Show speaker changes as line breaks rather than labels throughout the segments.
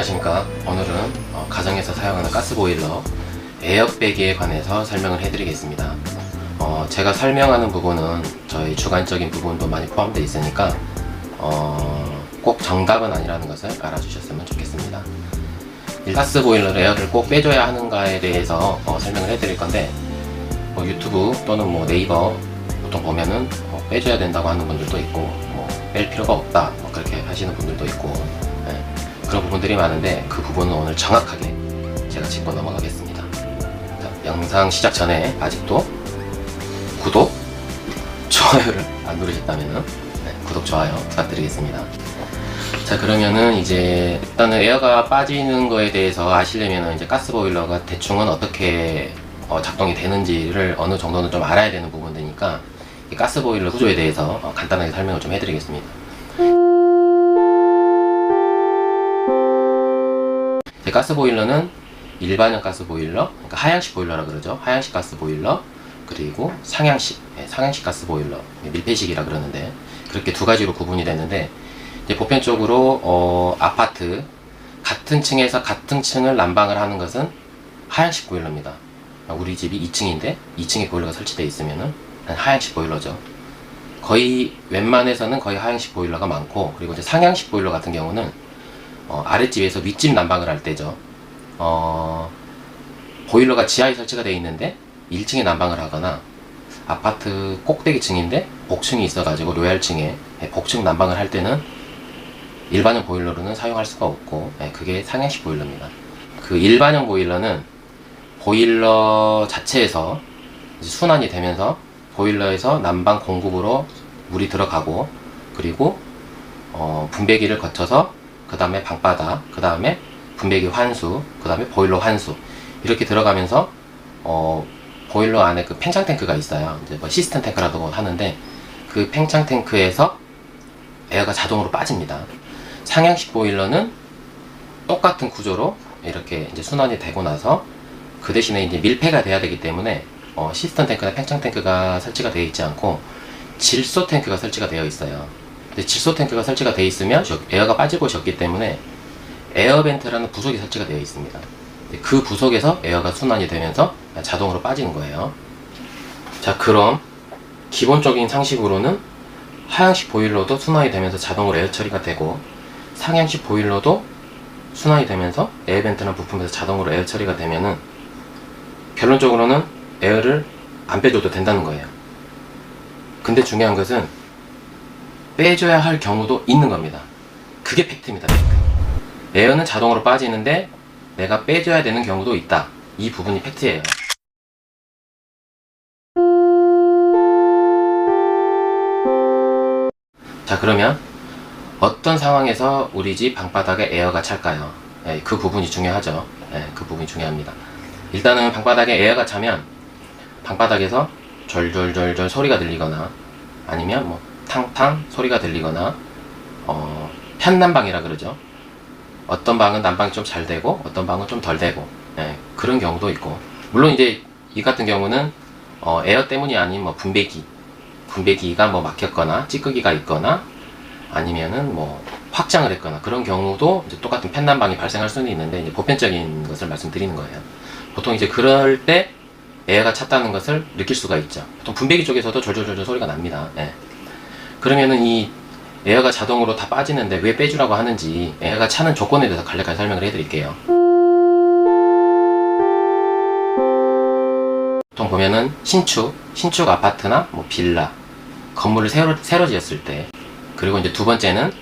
안녕하십니까. 오늘은 가정에서 사용하는 가스보일러 에어백에 관해서 설명을 해드리겠습니다. 제가 설명하는 부분은 저희 주관적인 부분도 많이 포함되어 있으니까 꼭 정답은 아니라는 것을 알아주셨으면 좋겠습니다. 가스보일러 에어를 꼭 빼줘야 하는가에 대해서 설명을 해드릴 건데, 유튜브 또는 네이버 보통 보면은 빼줘야 된다고 하는 분들도 있고, 뺄 필요가 없다 그렇게 하시는 분들도 있고, 그런 부분들이 많은데 그 부분은 오늘 정확하게 제가 짚고 넘어가겠습니다. 자, 영상 시작 전에 아직도 구독, 좋아요를 안 누르셨다면 구독, 좋아요 부탁드리겠습니다. 자, 그러면은 이제 일단은 에어가 빠지는 거에 대해서 아시려면 이제 가스보일러가 대충은 어떻게 작동이 되는지를 어느 정도는 좀 알아야 되는 부분이니까 가스보일러 구조에 대해서 간단하게 설명을 좀 해드리겠습니다. 가스보일러는 일반형 가스보일러, 그러니까 하향식 보일러라 그러죠. 하향식 가스보일러, 그리고 상향식, 상향식 가스보일러, 밀폐식이라 그러는데, 그렇게 두 가지로 구분이 되는데, 이제 보편적으로 아파트 같은 층에서 같은 층을 난방을 하는 것은 하향식 보일러입니다. 우리 집이 2층인데 2층에 보일러가 설치되어 있으면은 하향식 보일러죠. 거의 웬만해서는 거의 하향식 보일러가 많고, 그리고 이제 상향식 보일러 같은 경우는 아랫집에서 윗집 난방을 할 때죠. 보일러가 지하에 설치가 되어 있는데 1층에 난방을 하거나, 아파트 꼭대기층인데 복층이 있어가지고 로얄층에 복층 난방을 할 때는 일반형 보일러로는 사용할 수가 없고, 그게 상향식 보일러입니다. 그 일반형 보일러는 보일러 자체에서 순환이 되면서 보일러에서 난방 공급으로 물이 들어가고, 그리고 분배기를 거쳐서 그 다음에 방바닥, 그 다음에 분배기 환수, 그 다음에 보일러 환수, 이렇게 들어가면서 보일러 안에 그 팽창 탱크가 있어요. 이제 시스템 탱크라고 하는데, 그 팽창 탱크에서 에어가 자동으로 빠집니다. 상향식 보일러는 똑같은 구조로 이렇게 이제 순환이 되고 나서 그 대신에 이제 밀폐가 돼야 되기 때문에 시스템 탱크나 팽창 탱크가 설치가 되어 있지 않고 질소 탱크가 설치가 되어 있어요. 근데 질소 탱크가 설치가 되어 있으면 에어가 빠질 곳이 없기 때문에 에어벤트라는 부속이 설치가 되어 있습니다. 그 부속에서 에어가 순환이 되면서 자동으로 빠지는 거예요. 자, 그럼 기본적인 상식으로는 하향식 보일러도 순환이 되면서 자동으로 에어 처리가 되고, 상향식 보일러도 순환이 되면서 에어벤트나 부품에서 자동으로 에어 처리가 되면은 결론적으로는 에어를 안 빼줘도 된다는 거예요. 근데 중요한 것은 빼줘야 할 경우도 있는 겁니다. 그게 팩트입니다. 팩트. 에어는 자동으로 빠지는데 내가 빼줘야 되는 경우도 있다. 이 부분이 팩트예요. 자, 그러면 어떤 상황에서 우리 집 방바닥에 에어가 찰까요? 그 부분이 중요하죠. 그 부분이 중요합니다. 일단은 방바닥에 에어가 차면 방바닥에서 졸졸졸졸 소리가 들리거나, 아니면 탕탕 소리가 들리거나, 편난방이라 그러죠. 어떤 방은 난방이 좀 잘 되고 어떤 방은 좀 덜 되고, 그런 경우도 있고, 물론 이제 이 같은 경우는 에어 때문이 아닌 분배기가 막혔거나 찌꺼기가 있거나, 아니면은 확장을 했거나, 그런 경우도 이제 똑같은 팬난방이 발생할 수는 있는데, 이제 보편적인 것을 말씀드리는 거예요. 보통 이제 그럴 때 에어가 찼다는 것을 느낄 수가 있죠. 보통 분배기 쪽에서도 졸졸졸졸 소리가 납니다. 그러면은 이 에어가 자동으로 다 빠지는데 왜 빼주라고 하는지, 에어가 차는 조건에 대해서 간략하게 설명을 해드릴게요. 보통 보면은 신축 아파트나 빌라, 건물을 새로 지었을 때, 그리고 이제 두 번째는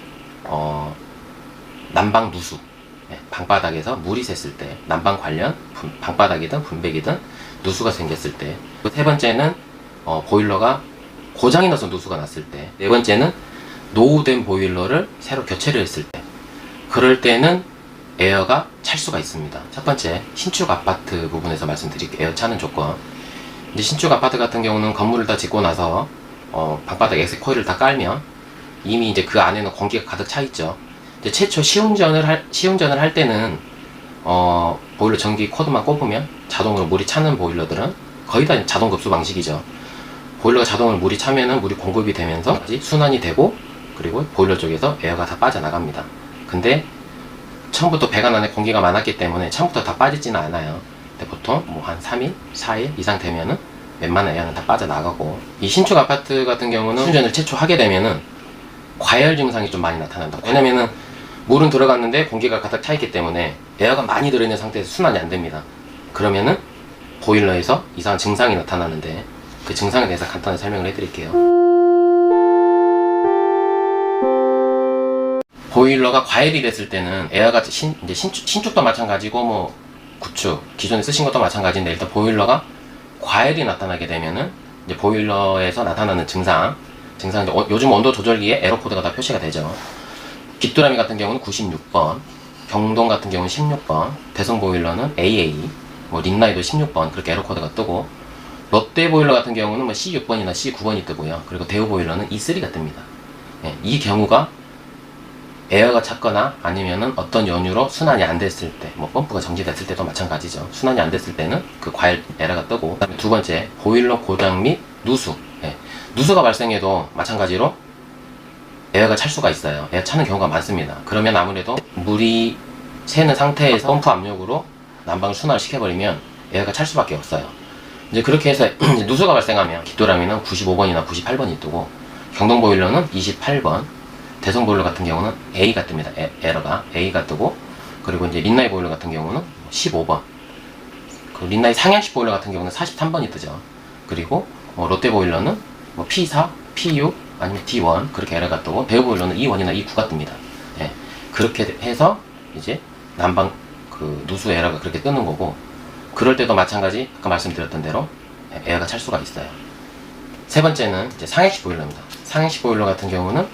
난방 누수, 방바닥에서 물이 샜을 때, 난방 관련 방바닥이든 분배기든 누수가 생겼을 때, 세 번째는 보일러가 고장이 나서 누수가 났을 때, 네 번째는 노후된 보일러를 새로 교체를 했을 때, 그럴 때는 에어가 찰 수가 있습니다. 첫 번째, 신축 아파트 부분에서 말씀드릴게요. 에어 차는 조건. 이제 신축 아파트 같은 경우는 건물을 다 짓고 나서 방바닥 액세 코일을 다 깔면 이미 이제 그 안에는 공기가 가득 차 있죠. 이제 최초 시운전을 할 때는 보일러 전기 코드만 꼽으면 자동으로 물이 차는 보일러들은 거의 다 자동 급수 방식이죠. 보일러가 자동으로 물이 차면은 물이 공급이 되면서 순환이 되고, 그리고 보일러 쪽에서 에어가 다 빠져나갑니다. 근데 처음부터 배관 안에 공기가 많았기 때문에 처음부터 다 빠지지는 않아요. 근데 보통 뭐 한 3일, 4일 이상 되면은 웬만한 에어는 다 빠져나가고, 이 신축 아파트 같은 경우는 충전을 최초 하게 되면은 과열 증상이 좀 많이 나타난다. 왜냐면은 물은 들어갔는데 공기가 가득 차 있기 때문에 에어가 많이 들어있는 상태에서 순환이 안 됩니다. 그러면은 보일러에서 이상한 증상이 나타나는데, 그 증상에 대해서 간단히 설명을 해드릴게요. 보일러가 과열이 됐을 때는 에어가 이제 신축도 마찬가지고 뭐 구축 기존에 쓰신 것도 마찬가지인데, 일단 보일러가 과열이 나타나게 되면은 이제 보일러에서 나타나는 증상 이제 요즘 온도 조절기에 에러 코드가 다 표시가 되죠. 빅두라미 같은 경우는 96번, 경동 같은 경우는 16번, 대성 보일러는 AA, 뭐 린나이도 16번 그렇게 에러 코드가 뜨고, 롯데 보일러 같은 경우는 뭐 C6번이나 C9번이 뜨고요. 그리고 대우 보일러는 E3가 뜹니다. 예, 이 경우가 에어가 찼거나 아니면은 어떤 연유로 순환이 안 됐을 때, 뭐 펌프가 정지됐을 때도 마찬가지죠. 순환이 안 됐을 때는 그 과열 에러가 뜨고, 그다음에 두 번째 보일러 고장 및 누수. 예, 누수가 발생해도 마찬가지로 에어가 찰 수가 있어요. 에어 차는 경우가 많습니다. 그러면 아무래도 물이 새는 상태에서 펌프 압력으로 난방을 순환을 시켜버리면 에어가 찰 수밖에 없어요. 이제 그렇게 해서 이제 누수가 발생하면 깃도라미는 95번이나 98번이 뜨고, 경동 보일러는 28번, 대성 보일러 같은 경우는 A가 뜹니다. 에러가 A가 뜨고, 그리고 이제 린나이 보일러 같은 경우는 15번, 그 린나이 상향식 보일러 같은 경우는 43번이 뜨죠. 그리고 롯데 보일러는 뭐 P4, P6 아니면 D1 그렇게 에러가 뜨고, 대우 보일러는 E1이나 E9가 뜹니다. 예, 그렇게 해서 이제 난방 그 누수 에러가 그렇게 뜨는 거고, 그럴 때도 마찬가지 아까 말씀드렸던 대로 에어가 찰 수가 있어요. 세 번째는 이제 상해식 보일러입니다. 상해식 보일러 같은 경우는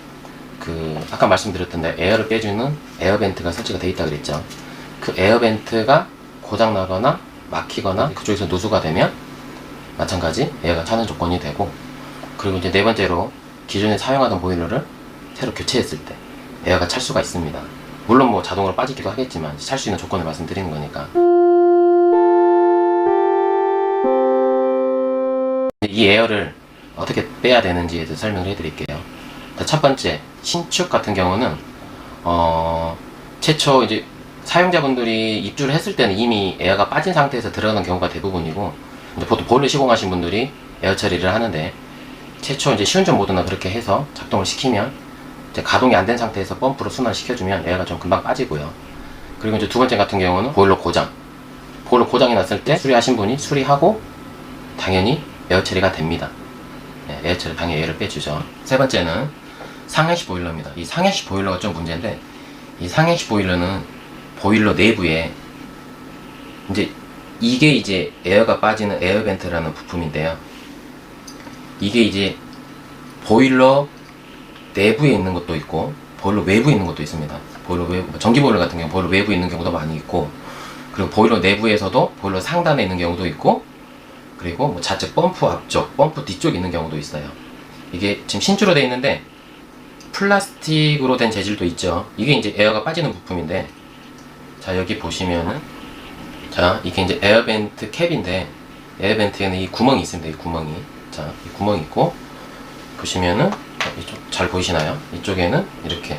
그 아까 말씀드렸던 데 에어를 빼주는 에어벤트가 설치가 되어 있다 그랬죠. 그 에어벤트가 고장 나거나 막히거나 그쪽에서 누수가 되면 마찬가지 에어가 차는 조건이 되고, 그리고 이제 네 번째로 기존에 사용하던 보일러를 새로 교체했을 때 에어가 찰 수가 있습니다. 물론 뭐 자동으로 빠지기도 하겠지만 찰 수 있는 조건을 말씀드리는 거니까. 이 에어를 어떻게 빼야 되는지에 대해서 설명을 해드릴게요. 첫 번째, 신축 같은 경우는 최초 이제 사용자분들이 입주를 했을 때는 이미 에어가 빠진 상태에서 들어가는 경우가 대부분이고, 이제 보통 보일러 시공하신 분들이 에어 처리를 하는데, 최초 이제 시운전 모드나 그렇게 해서 작동을 시키면 이제 가동이 안 된 상태에서 펌프로 순환을 시켜주면 에어가 좀 금방 빠지고요. 그리고 이제 두 번째 같은 경우는 보일러 고장이 났을 때 수리하신 분이 수리하고 당연히 에어 처리가 됩니다. 네, 에어 처리 당연히 에어를 빼주죠. 세 번째는 상해식 보일러입니다. 이 상해식 보일러가 좀 문제인데, 이 상해식 보일러는 보일러 내부에 이게 이제 에어가 빠지는 에어벤트라는 부품인데요. 이게 이제 보일러 내부에 있는 것도 있고 보일러 외부에 있는 것도 있습니다. 보일러 외부, 전기 보일러 같은 경우 보일러 외부에 있는 경우도 많이 있고, 그리고 보일러 내부에서도 보일러 상단에 있는 경우도 있고, 그리고 뭐 좌측 펌프 앞쪽, 펌프 뒤쪽에 있는 경우도 있어요. 이게 지금 신주로 되어 있는데 플라스틱으로 된 재질도 있죠. 이게 이제 에어가 빠지는 부품인데, 자 여기 보시면은, 자 이게 이제 에어벤트 캡인데, 에어벤트에는 이 구멍이 있습니다. 이 구멍이, 자 이 구멍이 있고, 보시면은 이쪽 잘 보이시나요? 이쪽에는 이렇게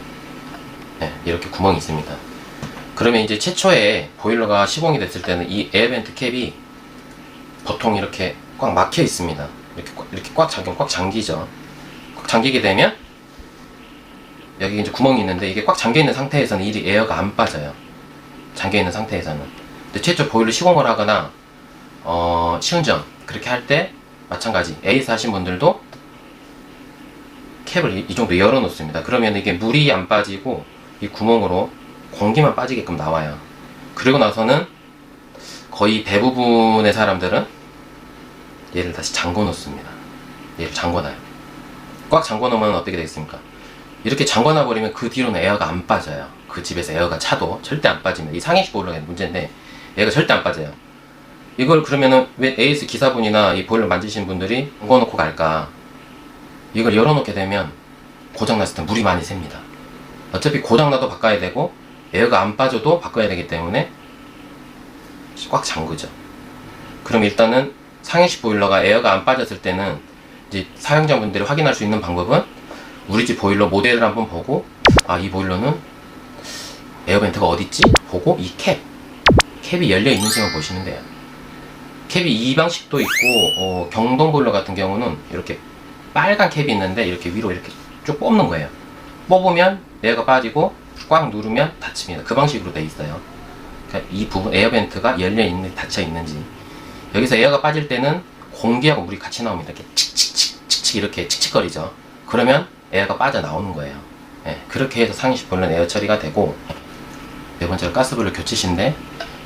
이렇게 구멍이 있습니다. 그러면 이제 최초에 보일러가 시공이 됐을 때는 이 에어벤트 캡이 보통 이렇게 꽉 막혀 있습니다. 이렇게 꽉 잠기죠. 꽉 잠기게 되면 여기 이제 구멍이 있는데, 이게 꽉 잠겨 있는 상태에서는 이 에어가 안 빠져요. 잠겨 있는 상태에서는. 근데 최초 보일러 시공을 하거나 시운전 그렇게 할 때 마찬가지 에이스 하신 분들도 캡을 이 정도 열어 놓습니다. 그러면 이게 물이 안 빠지고 이 구멍으로 공기만 빠지게끔 나와요. 그리고 나서는 거의 대부분의 사람들은 얘를 다시 잠궈 놓습니다. 얘를 잠궈 놔요. 꽉 잠궈 놓으면 어떻게 되겠습니까? 이렇게 잠궈 놔 버리면 그 뒤로는 에어가 안 빠져요. 그 집에서 에어가 차도 절대 안 빠집니다. 이 상해식 보일러의 문제인데 에어가 절대 안 빠져요. 이걸 그러면은 왜 AS 기사분이나 이 보일러 만지신 분들이 잠궈 놓고 갈까? 이걸 열어놓게 되면 고장났을 때 물이 많이 셉니다. 어차피 고장나도 바꿔야 되고 에어가 안 빠져도 바꿔야 되기 때문에 꽉 잠그죠. 그럼 일단은 상해식 보일러가 에어가 안 빠졌을 때는 이제 사용자분들이 확인할 수 있는 방법은 우리 집 보일러 모델을 한번 보고, 아 이 보일러는 에어벤트가 어딨지? 보고 이 캡이 열려 있는지만 보시면 돼요. 캡이 이 방식도 있고 경동 보일러 같은 경우는 이렇게 빨간 캡이 있는데 이렇게 위로 이렇게 쭉 뽑는 거예요. 뽑으면 에어가 빠지고 꽉 누르면 닫힙니다. 그 방식으로 돼 있어요. 그러니까 이 부분 에어벤트가 열려 있는지 닫혀 있는지. 여기서 에어가 빠질 때는 공기하고 물이 같이 나옵니다. 이렇게 칙칙칙칙 이렇게 칙칙거리죠. 그러면 에어가 빠져 나오는 거예요. 예, 그렇게 해서 상위식 보일러는 에어 처리가 되고, 네 번째로 가스보일러 교체시인데,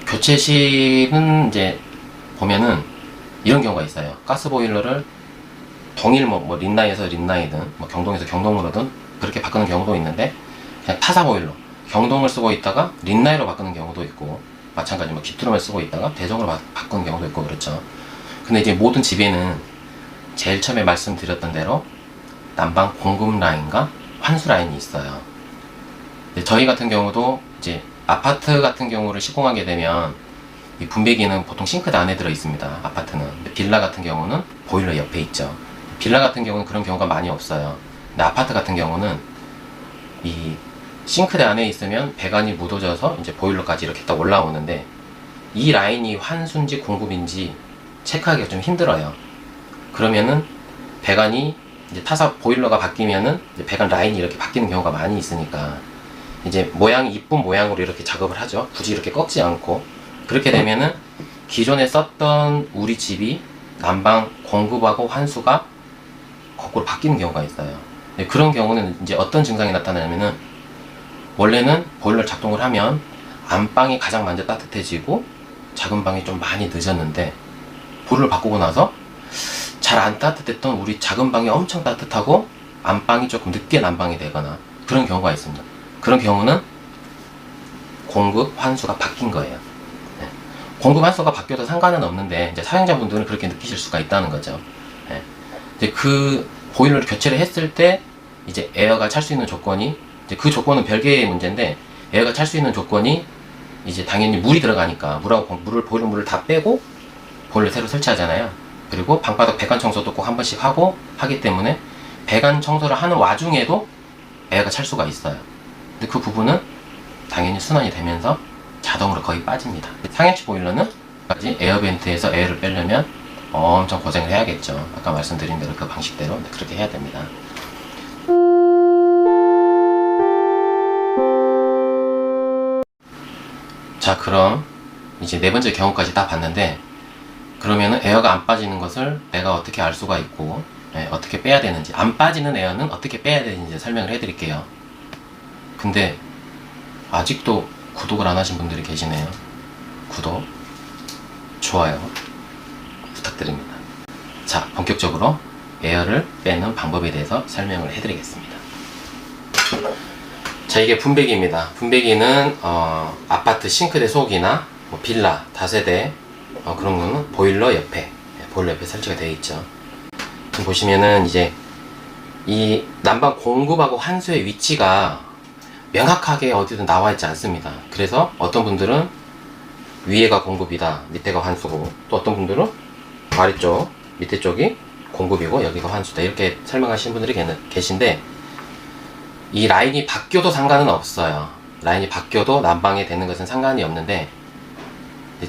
교체시는 이제 보면은 이런 경우가 있어요. 가스보일러를 동일 뭐 린나이에서 린나이든 뭐 경동에서 경동으로든 그렇게 바꾸는 경우도 있는데, 그냥 타사 보일러 경동을 쓰고 있다가 린나이로 바꾸는 경우도 있고, 마찬가지 뭐 깁트럼을 쓰고 있다가 대종으로 바꾸는 경우도 있고 그렇죠. 근데 이제 모든 집에는 제일 처음에 말씀드렸던 대로 난방 공급 라인과 환수 라인이 있어요. 근데 저희 같은 경우도 이제 아파트 같은 경우를 시공하게 되면 이 분배기는 보통 싱크대 안에 들어 있습니다. 아파트는. 근데 빌라 같은 경우는 보일러 옆에 있죠. 빌라 같은 경우는 그런 경우가 많이 없어요. 근데 아파트 같은 경우는 이 싱크대 안에 있으면 배관이 묻어져서 이제 보일러까지 이렇게 딱 올라오는데, 이 라인이 환수인지 공급인지 체크하기가 좀 힘들어요. 그러면은 배관이 이제 타사 보일러가 바뀌면은 이제 배관 라인이 이렇게 바뀌는 경우가 많이 있으니까 이제 모양이 이쁜 모양으로 이렇게 작업을 하죠. 굳이 이렇게 꺾지 않고. 그렇게 되면은 기존에 썼던 우리 집이 난방 공급하고 환수가 거꾸로 바뀌는 경우가 있어요. 그런 경우는 이제 어떤 증상이 나타나냐면은, 원래는 보일러 작동을 하면 안방이 가장 먼저 따뜻해지고 작은 방이 좀 많이 늦었는데, 보일러를 바꾸고 나서 잘 안 따뜻했던 우리 작은 방이 엄청 따뜻하고 안방이 조금 늦게 난방이 되거나 그런 경우가 있습니다. 그런 경우는 공급 환수가 바뀐 거예요. 네. 공급 환수가 바뀌어도 상관은 없는데 이제 사용자분들은 그렇게 느끼실 수가 있다는 거죠. 네. 이제 그 보일러를 교체를 했을 때 이제 에어가 찰 수 있는 조건이, 이제 그 조건은 별개의 문제인데, 에어가 찰 수 있는 조건이 이제 당연히 물이 들어가니까 보일러 물을 다 빼고 보일러 새로 설치하잖아요. 그리고 방바닥 배관 청소도 꼭 한 번씩 하고 하기 때문에 배관 청소를 하는 와중에도 에어가 찰 수가 있어요. 근데 그 부분은 당연히 순환이 되면서 자동으로 거의 빠집니다. 상해치 보일러는 에어벤트에서 에어를 빼려면 엄청 고생을 해야겠죠. 아까 말씀드린 대로 그 방식대로 그렇게 해야 됩니다. 자, 그럼 이제 네 번째 경우까지 다 봤는데, 그러면은 에어가 안 빠지는 것을 내가 어떻게 알 수가 있고, 어떻게 빼야 되는지, 안 빠지는 에어는 어떻게 빼야 되는지 설명을 해드릴게요. 근데 아직도 구독을 안 하신 분들이 계시네요. 구독, 좋아요 부탁드립니다. 자, 본격적으로 에어를 빼는 방법에 대해서 설명을 해드리겠습니다. 자, 이게 분배기입니다. 분배기는 아파트 싱크대 속이나 뭐 빌라, 다세대 그런 거는 보일러 옆에 설치가 되어 있죠. 지금 보시면은 이제 이 난방 공급하고 환수의 위치가 명확하게 어디든 나와 있지 않습니다. 그래서 어떤 분들은 위에가 공급이다, 밑에가 환수고, 또 어떤 분들은 아래쪽, 밑에 쪽이 공급이고 여기가 환수다, 이렇게 설명하시는 분들이 계신데, 이 라인이 바뀌어도 상관은 없어요. 라인이 바뀌어도 난방이 되는 것은 상관이 없는데,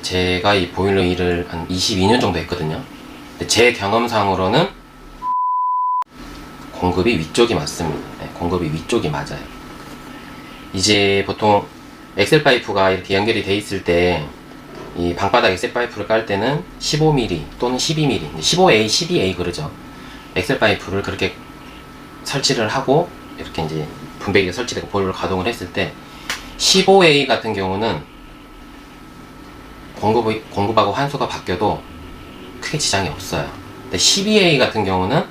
제가 이 보일러 일을 한 22년 정도 했거든요. 근데 제 경험상으로는 공급이 위쪽이 맞습니다. 네, 공급이 위쪽이 맞아요. 이제 보통 엑셀 파이프가 이렇게 연결이 돼 있을 때, 이 방바닥 엑셀 파이프를 깔 때는 15mm 또는 12mm, 15A, 12A 그러죠. 엑셀 파이프를 그렇게 설치를 하고 이렇게 이제 분배기가 설치되고 보일러를 가동을 했을 때, 15A 같은 경우는 공급하고 환수가 바뀌어도 크게 지장이 없어요. 근데 12A 같은 경우는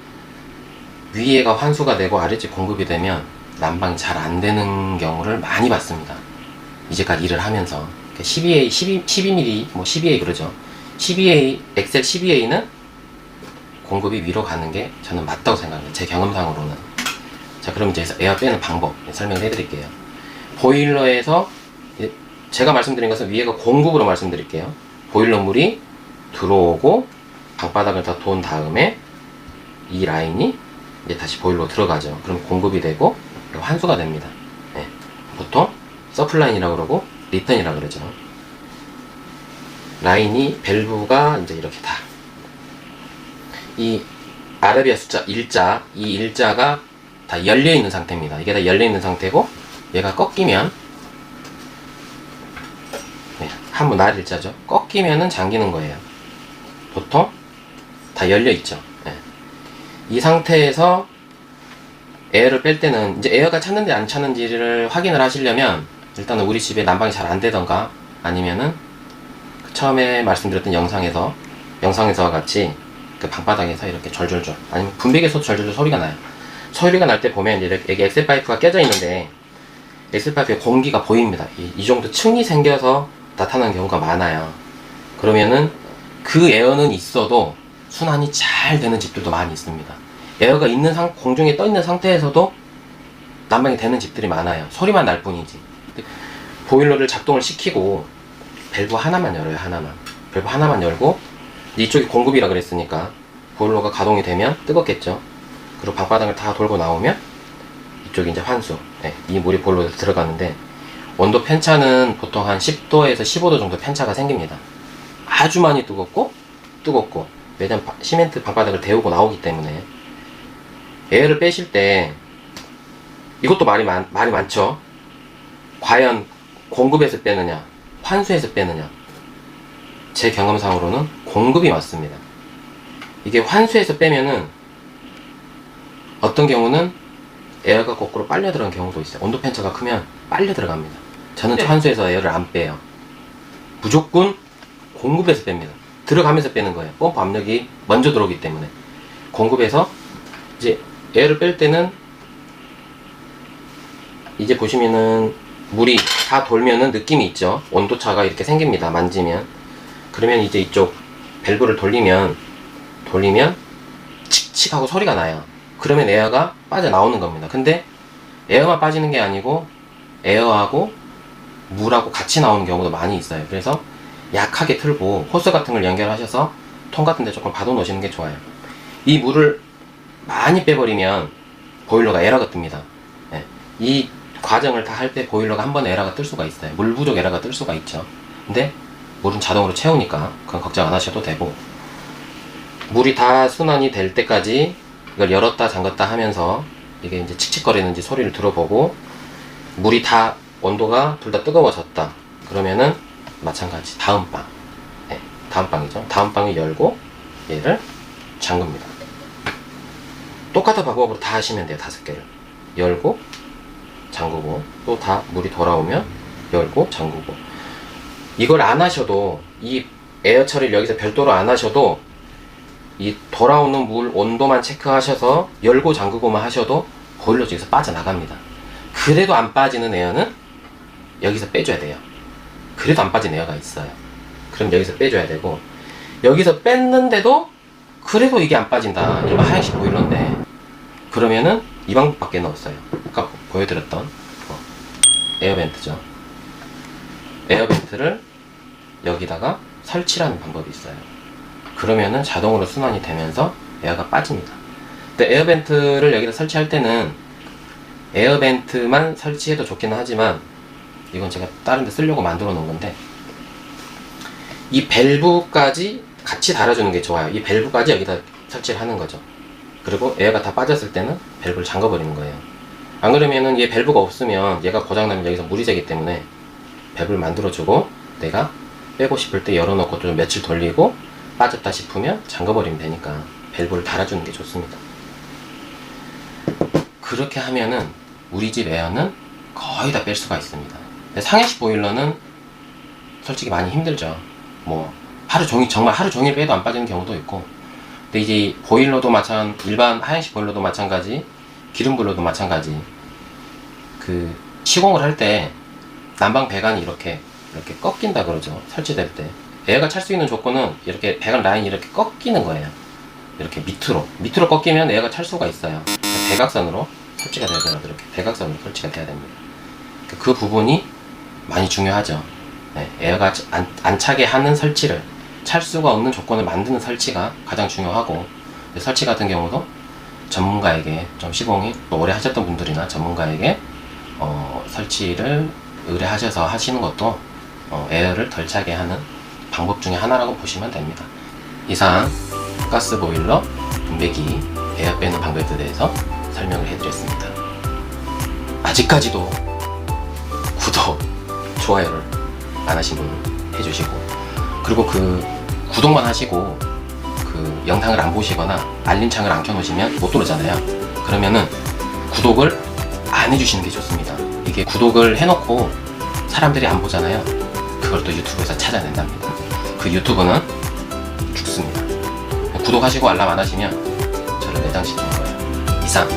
위에가 환수가 되고 아래쪽 공급이 되면 난방이 잘 안 되는 경우를 많이 봤습니다. 이제까지 일을 하면서. 12A, 12mm, 뭐 12A 그러죠. 12A, 엑셀 12A는 공급이 위로 가는 게 저는 맞다고 생각합니다. 제 경험상으로는. 자, 그럼 이제 에어 빼는 방법 설명을 해드릴게요. 보일러에서 제가 말씀드린 것은 위에가 공급으로 말씀드릴게요. 보일러 물이 들어오고 방바닥을 다 돈 다음에 이 라인이 이제 다시 보일러로 들어가죠. 그럼 공급이 되고 환수가 됩니다. 네. 보통 서플라인이라고 그러고 리턴이라고 그러죠. 라인이 밸브가 이제 이렇게 다 이 아라비아 숫자 일자, 이 일자가 다 열려 있는 상태입니다. 이게 다 열려 있는 상태고 얘가 꺾이면 한번 날 일자죠. 꺾이면은 잠기는 거예요. 보통 다 열려 있죠. 네. 이 상태에서 에어를 뺄 때는 이제 에어가 찼는지 안 찼는지를 확인을 하시려면 일단은 우리 집에 난방이 잘 안 되던가 아니면은 처음에 말씀드렸던 영상에서와 같이 그 방바닥에서 이렇게 절절절 아니면 분배기에서 절절절 소리가 나요. 소리가 날 때 보면 이제 여기 엑셀 파이프가 깨져 있는데 엑셀 파이프에 공기가 보입니다. 이 정도 층이 생겨서 나타나는 경우가 많아요. 그러면은 그 에어는 있어도 순환이 잘 되는 집들도 많이 있습니다. 에어가 있는 공중에 떠 있는 상태에서도 난방이 되는 집들이 많아요. 소리만 날 뿐이지. 보일러를 작동을 시키고 밸브 하나만 열어요. 밸브 하나만 열고 이쪽이 공급이라 그랬으니까 보일러가 가동이 되면 뜨겁겠죠. 그리고 방바닥을 다 돌고 나오면 이쪽이 이제 환수. 네, 이 물이 보일러에 들어가는데 온도 편차는 보통 한 10도에서 15도 정도 편차가 생깁니다. 아주 많이 뜨겁고 왜냐면 시멘트 방바닥을 데우고 나오기 때문에 에어를 빼실 때 이것도 말이 많죠. 과연 공급에서 빼느냐 환수에서 빼느냐. 제 경험상으로는 공급이 맞습니다. 이게 환수해서 빼면은 어떤 경우는 에어가 거꾸로 빨려 들어간 경우도 있어요. 온도 편차가 크면 빨려 들어갑니다. 저는 환수해서 에어를 안 빼요. 무조건 공급에서 뺍니다. 들어가면서 빼는 거예요. 펌프 압력이 먼저 들어오기 때문에. 공급에서 이제 에어를 뺄 때는 이제 보시면은 물이 다 돌면은 느낌이 있죠. 온도차가 이렇게 생깁니다. 만지면. 그러면 이제 이쪽 밸브를 돌리면 칙칙하고 소리가 나요. 그러면 에어가 빠져나오는 겁니다. 근데 에어만 빠지는 게 아니고 에어하고 물하고 같이 나오는 경우도 많이 있어요. 그래서 약하게 틀고 호스 같은 걸 연결하셔서 통 같은 데 조금 받아 놓으시는 게 좋아요. 이 물을 많이 빼버리면 보일러가 에러가 뜹니다. 네. 이 과정을 다 할 때 보일러가 한 번에 에러가 뜰 수가 있어요. 물 부족 에러가 뜰 수가 있죠. 근데 물은 자동으로 채우니까 그건 걱정 안 하셔도 되고, 물이 다 순환이 될 때까지 이걸 열었다 잠갔다 하면서 이게 이제 칙칙거리는지 소리를 들어보고, 물이 다 온도가 둘 다 뜨거워졌다 그러면은 마찬가지 다음 방, 네, 다음 방이죠. 다음 방을 열고 얘를 잠급니다. 똑같은 방법으로 다 하시면 돼요. 5개를 열고 잠그고, 또 다 물이 돌아오면 열고 잠그고. 이걸 안 하셔도, 이 에어 처리를 여기서 별도로 안 하셔도, 이 돌아오는 물 온도만 체크하셔서 열고 잠그고만 하셔도 보일러 쪽에서 빠져나갑니다. 그래도 안 빠지는 에어는 여기서 빼줘야 돼요. 그래도 안 빠진 에어가 있어요. 그럼 여기서 빼줘야 되고, 여기서 뺐는데도 그래도 이게 안 빠진다, 일반 하얀식 보일러인데, 그러면은 이 방법밖에 없어요. 아까 보여드렸던 에어벤트죠. 에어벤트를 여기다가 설치라는 방법이 있어요. 그러면은 자동으로 순환이 되면서 에어가 빠집니다. 근데 에어벤트를 여기다 설치할 때는 에어벤트만 설치해도 좋기는 하지만, 이건 제가 다른 데 쓰려고 만들어 놓은 건데, 이 밸브까지 같이 달아주는 게 좋아요. 이 밸브까지 여기다 설치를 하는 거죠. 그리고 에어가 다 빠졌을 때는 밸브를 잠가 버리는 거예요. 안 그러면은 얘 밸브가 없으면 얘가 고장나면 여기서 물이 새기 때문에 밸브를 만들어주고, 내가 빼고 싶을 때 열어놓고 좀 며칠 돌리고 빠졌다 싶으면 잠가버리면 되니까 밸브를 달아주는 게 좋습니다. 그렇게 하면은 우리 집 에어는 거의 다 뺄 수가 있습니다. 상해식 보일러는 솔직히 많이 힘들죠. 뭐 하루 종일, 정말 하루 종일 빼도 안 빠지는 경우도 있고. 근데 이제 보일러도 일반 하얀식 보일러도 마찬가지, 기름 보일러도 마찬가지. 그 시공을 할 때 난방 배관이 이렇게 꺾인다 그러죠. 설치될 때 에어가 찰 수 있는 조건은 이렇게 배관 라인이 이렇게 꺾이는 거예요. 이렇게 밑으로 꺾이면 에어가 찰 수가 있어요. 대각선으로 설치가 되더라도 이렇게 대각선으로 설치가 돼야 됩니다. 그 부분이 많이 중요하죠. 네, 에어가 안 차게 하는 설치를, 찰 수가 없는 조건을 만드는 설치가 가장 중요하고, 설치 같은 경우도 전문가에게, 좀 시공이 또 오래 하셨던 분들이나 전문가에게 설치를 의뢰하셔서 하시는 것도 에어를 덜 차게 하는 방법 중에 하나라고 보시면 됩니다. 이상 가스 보일러 분배기 에어 빼는 방법에 대해서 설명을 해드렸습니다. 아직까지도 구독, 좋아요를 안 하신 분 해주시고, 그리고 그 구독만 하시고 그 영상을 안 보시거나 알림창을 안 켜놓으시면 못 들어오잖아요. 그러면은 구독을 안 해주시는 게 좋습니다. 이게 구독을 해놓고 사람들이 안 보잖아요. 그걸 또 유튜브에서 찾아낸답니다. 그 유튜브는 죽습니다. 구독하시고 알람 안 하시면 저를 내장시키는 거예요. 이상